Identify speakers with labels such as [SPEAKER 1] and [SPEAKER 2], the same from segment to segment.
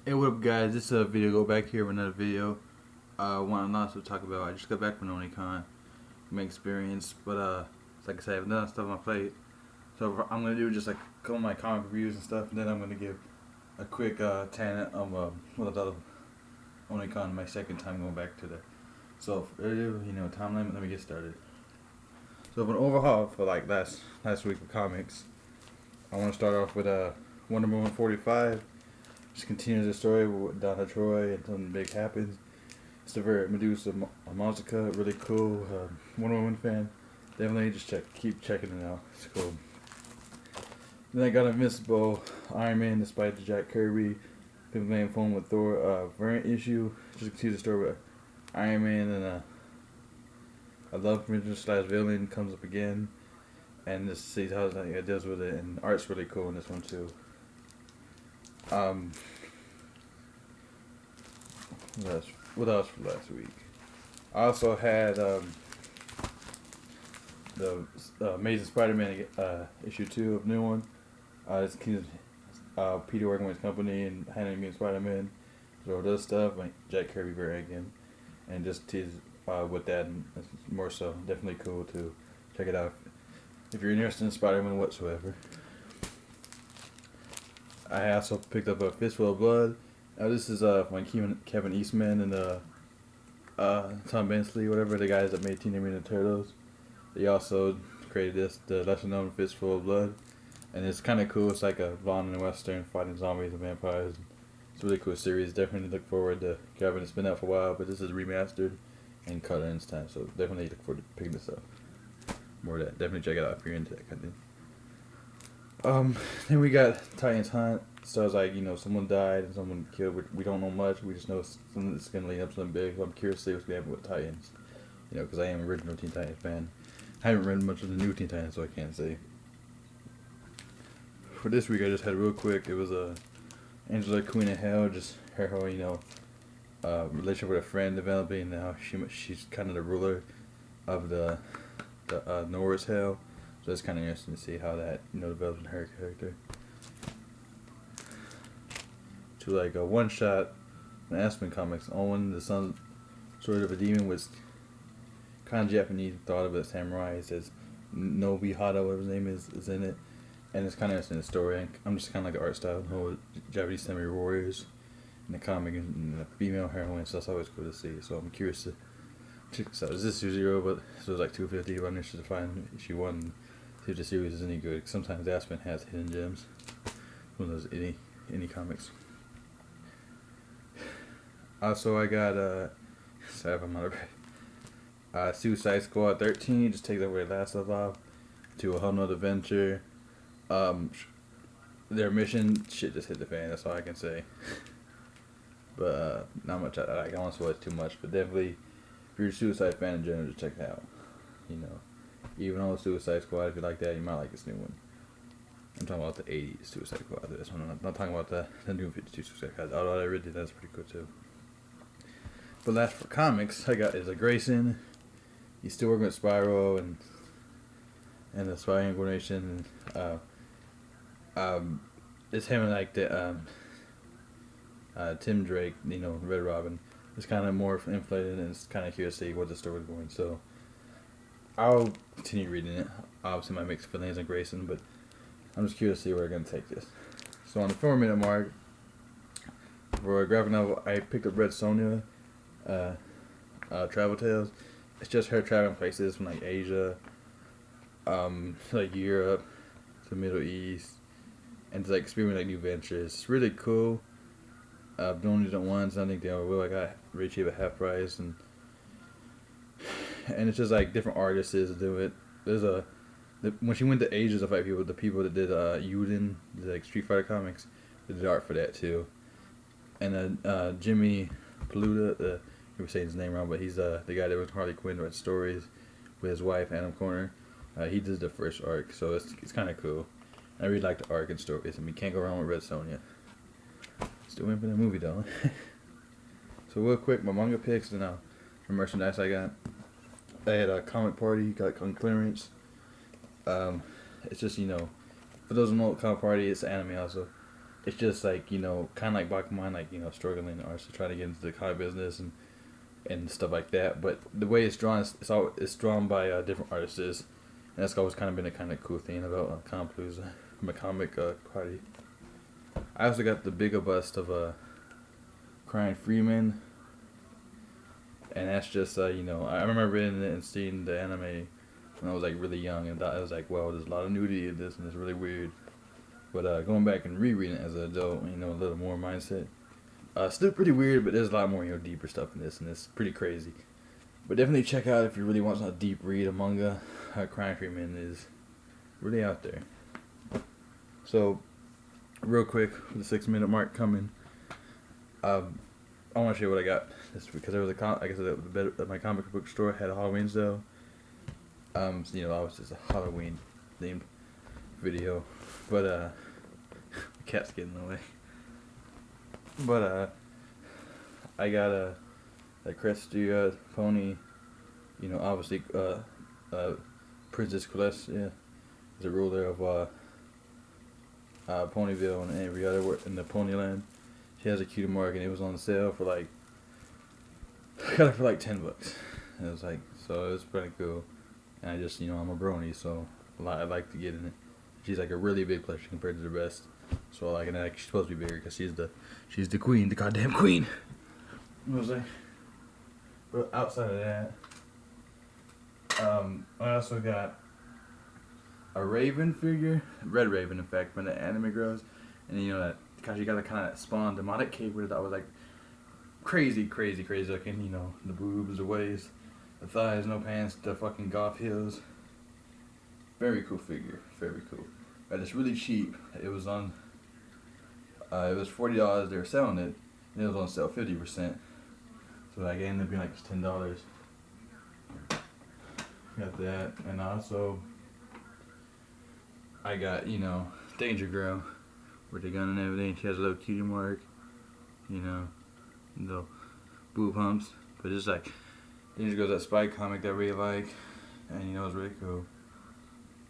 [SPEAKER 1] Hey, what up, guys? This is a video. Go back here with another video. Want to also talk about. I just got back from Oni Con, my experience. But like I said, I've done stuff on my plate. So I'm gonna do just like a couple of my comic reviews and stuff, and then I'm gonna give a quick tangent of what I thought of Oni Con. My second time going back to the. So time limit. Let me get started. So for an overhaul for like last week of comics, I want to start off with Wonder Woman 45. Just continue the story with Donna Troy and something big happens. It's a very Medusa Magica, really cool. Wonder Woman fan. Definitely just keep checking it out. It's cool. Then I got Invincible Iron Man, despite the Jack Kirby been playing phone with Thor variant issue. Just continue the story with Iron Man and I love slash villain comes up again, and just see how it deals with it. And art's really cool in this one too. What else for last week? I also had the Amazing Spider-Man issue 2 of new one. It's Peter working with his company and handling me Spider-Man. So does stuff like Jack Kirby variant again, and just tease with that. And more so, definitely cool to check it out if you're interested in Spider-Man whatsoever. I also picked up a Fistful of Blood. Now this is from Kevin Eastman and Tom Bensley, whatever, the guys that made Teenage Mutant Ninja Turtles. They also created the lesser known Fistful of Blood, and it's kind of cool. It's like a Vaughn and Western fighting zombies and vampires. It's a really cool series. Definitely look forward to grabbing. It's been out for a while, but this is remastered and cut in this time, so definitely look forward to picking this up. More of that. Definitely check it out if you're into that kind of thing. Then we got Titans Hunt. So it's like, someone died and someone killed. We don't know much. We just know something that's going to lead up to something big. So I'm curious to see what's going to happen with Titans. Because I am an original Teen Titans fan. I haven't read much of the new Teen Titans, so I can't say. For this week, I just had real quick. It was Angela, Queen of Hell. Just her whole, relationship with a friend developing. Now she's kind of the ruler of the Norris Hell. So it's kind of interesting to see how that develops in her character. To like a one shot in Aspen Comics, Owen, the son sort of a demon, was kind of Japanese, thought of it as samurai. It says Nobihara, whatever his name is in it, and it's kind of interesting the story. I'm just kind of like the art style, the whole Japanese samurai warriors in the comic and the female heroine. So that's always cool to see. So I'm curious to check this out. Is this issue 0? But this was like 250. But I'm interested to find issue 1. See if the series is any good. Sometimes Aspen has hidden gems. One of those any comics. Also, I got sorry if I'm out of breath. Suicide Squad 13. Just take that where it last left off to a whole nother venture. Their mission shit just hit the fan. That's all I can say. But not much. I don't want to spoil it too much. But definitely, if you're a Suicide fan in general, just check it out. Even on Suicide Squad, if you like that, you might like this new one. I'm talking about the 80s Suicide Squad. This one, I'm not talking about the new 52 Suicide Squad. Although I really did, that's pretty cool too. But last for comics, I got is a Grayson. He's still working with Spyro and the Spy Incorporation. It's him and like the Tim Drake, Red Robin. It's kind of more inflated, and it's kind of curious to see what the story is going. So I'll continue reading it. Obviously, my mixed feelings on Grayson, but I'm just curious to see where they're going to take this. So on the 4-minute mark, for a graphic novel, I picked up Red Sonja, Travel Tales. It's just her traveling places from like Asia, like Europe, to the Middle East, and to like experiment like new ventures. It's really cool. I've only done once. I think they will. I got really cheap at half price, and it's just like different artists do it. There's when she went to Asia to fight people, the people that did Yuden, the like Street Fighter comics, they did art for that too. And Jimmy Paluda, you were saying his name wrong, but he's the guy that was Harley Quinn wrote stories with his wife Adam Corner. He did the first arc, so it's kind of cool. I really like the arc and stories. I mean, can't go wrong with Red Sonja. Still waiting for that movie though. So real quick, my manga picks and for merchandise I got. I had a comic party, got on clearance. It's just for those who know Comic Party, it's anime also. it's just like, you know, kind of like Pokemon, like, you know, struggling artists to try to get into the comic business and stuff like that. But the way it's drawn, it's drawn by different artists, and that's always kind of been a kind of cool thing about Comic Palooza from a comic party. I also got the bigger bust of Crying Freeman, and that's just you know, I remember reading it and seeing the anime when I was like really young, and I was like, well, there's a lot of nudity in this, and it's really weird. But going back and rereading it as an adult, you know, a little more mindset. Still pretty weird, but there's a lot more, you know, deeper stuff in this, and it's pretty crazy. But definitely check out if you really want a deep read of manga. Crying Freeman is really out there. So, real quick, with the 6-minute mark coming, I want to show you what I got. This because there was my comic book store had a Halloween sale. So, you know, I was just a Halloween themed video, but the cat's getting in the way. But I got a Cresty pony, you know, obviously Princess Celestia is the ruler of Ponyville and every other in the Ponyland. She has a cutie mark, and it was on sale for like, I got it for like $10. And it was like, so it was pretty cool. And I just, you know, I'm a brony, so I like to get in it. She's like a really big plushie compared to the rest. So like, and she's supposed to be bigger because she's the queen, the goddamn queen. What was I? But outside of that, I also got a Raven figure, Red Raven, in fact, from the Anime Girls, and you know that because she got a kind of spawn demonic cape with it that was like crazy looking. You know, the boobs, the waist, the thighs, no pants, the fucking goth heels. Very cool figure, very cool. But it's really cheap. It was on. It was $40. They were selling it, and it was on sale 50%. So like, it ended up being like just $10. Got that, and also I got, you know, Danger Girl with the gun and everything. She has a little cutie mark, you know, little boob humps. But it's like Danger Girl's that spy comic that I really like, and you know, it's really cool.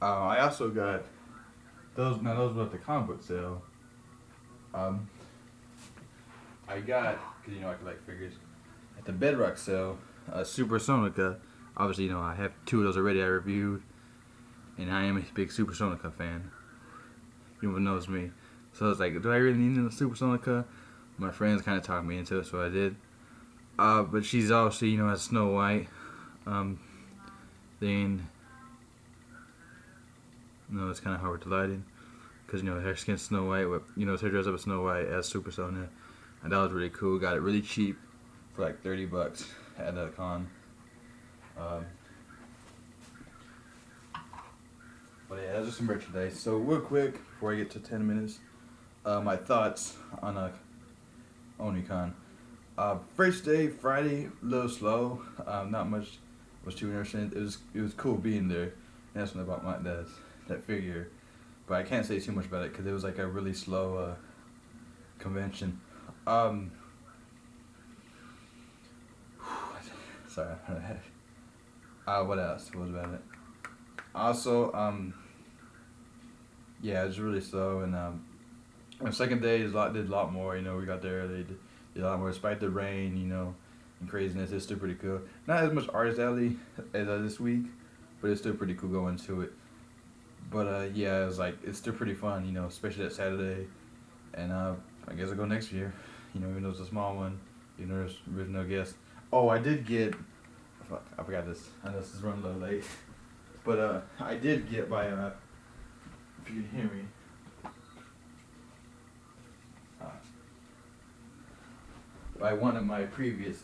[SPEAKER 1] I also got those. Now those were at the comic book sale. I got, cause you know I collect figures, at the Bedrock sale, Super Sonica. Obviously, you know, I have 2 of those already I reviewed, and I am a big Super Sonica fan. Everyone knows me. So I was like, do I really need a Super Sonica? My friends kind of talked me into it, so I did. But she's obviously, you know, has Snow White. Then, you know, it's kind of hard with the lighting, because, you know, her skin's Snow White, with, you know, her dress up as Snow White as Super Sonia. And that was really cool. Got it really cheap for like $30 at a con. But yeah, that's just some merchandise. So real quick, before I get to 10 minutes, my thoughts on Oni Con. First day, Friday, a little slow. Not much was too interesting. It was cool being there. And that's what about that figure. But I can't say too much about it because it was like a really slow convention. Sorry. What else? What was about it? Also, yeah, it was really slow, and the second day did a lot more. You know, we got there early, did a lot more despite the rain, you know, and craziness. It's still pretty cool. Not as much artist alley as this week, but it's still pretty cool going to it. But yeah, it's still pretty fun, you know, especially that Saturday. And I guess I'll go next year. You know, even though it's a small one, you know, there's no guest. Oh, I did get. Fuck, I forgot this. I know this is running a little late. But I did get by if you can hear me. By one of my previous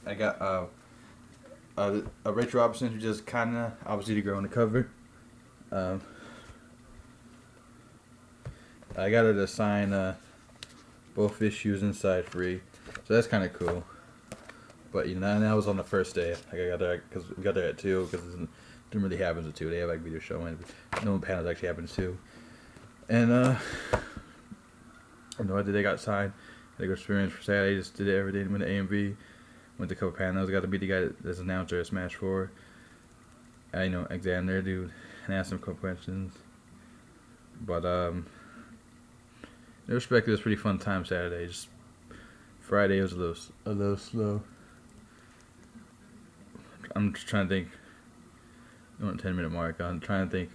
[SPEAKER 1] I got Rachel Robinson, who just kinda obviously the girl on the cover. I got her to sign both issues inside free, so that's kind of cool. But you know, and that was on the first day. Like I got there because we got there at 2 because it didn't really happen at 2. They have like video showing, but no panels actually happened at 2. And you know, they got signed. They got experience for Saturday. Just did everything. Went to AMV. Went to a couple panels. Got to meet the guy that's announcer at Smash 4. You know, exam there, dude, and asked him a couple questions. But In respect, it was a pretty fun time Saturday. Just Friday was a little slow. I'm just trying to think. I'm on 10-minute mark. I'm trying to think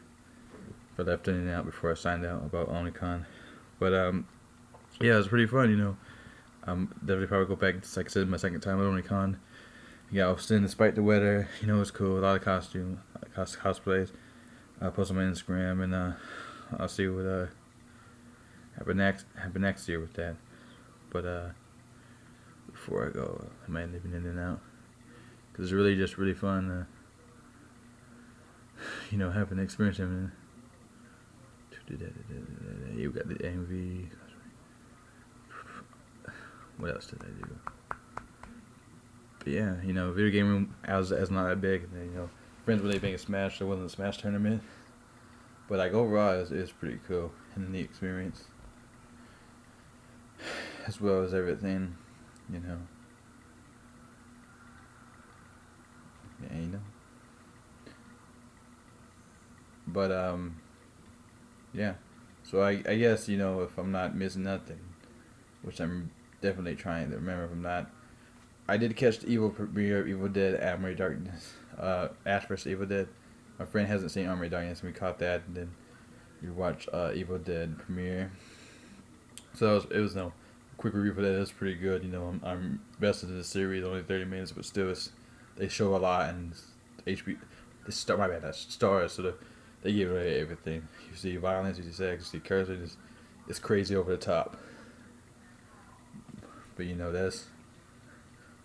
[SPEAKER 1] if I left anything out before I signed out about Oni Con. But yeah, it was pretty fun. Definitely probably go back. It's like I said, my second time at Oni Con. Yeah, Austin, despite the weather, it was cool. A lot of costume, cosplays. I'll post on my Instagram, and I'll see what happen next year with that. But before I go, I might leave it in and out because it's really just really fun. Having an experience. You got the MV. What else did I do? But yeah, video game room as not that big. And, friends were making Smash. There wasn't a Smash tournament, but like overall, it's pretty cool and a neat experience, as well as everything, Yeah, But yeah. So I guess if I'm not missing nothing, which I'm definitely trying to remember if I'm not. I did catch the Evil premiere of Evil Dead Armory Darkness, Ash vs Evil Dead. My friend hasn't seen Armory Darkness, and we caught that, and then we watched Evil Dead premiere. So it was no quick review for that. It was pretty good. I'm invested in the series, only 30 minutes, but still, they show a lot, and HB, my bad, that's stars, so they give away everything. You see violence, you see sex, you see cursing. It's crazy over the top. But that's.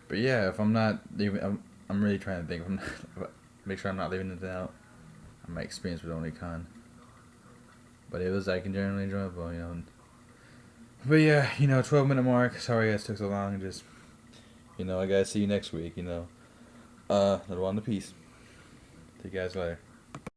[SPEAKER 1] But yeah, if I'm not leaving, I'm really trying to think. If I'm not, make sure I'm not leaving it out on my experience with Oni Con. But it was generally enjoyable, But yeah, 12-minute mark. Sorry guys, took so long. Just, I gotta see you next week. Another one to peace. See you guys later.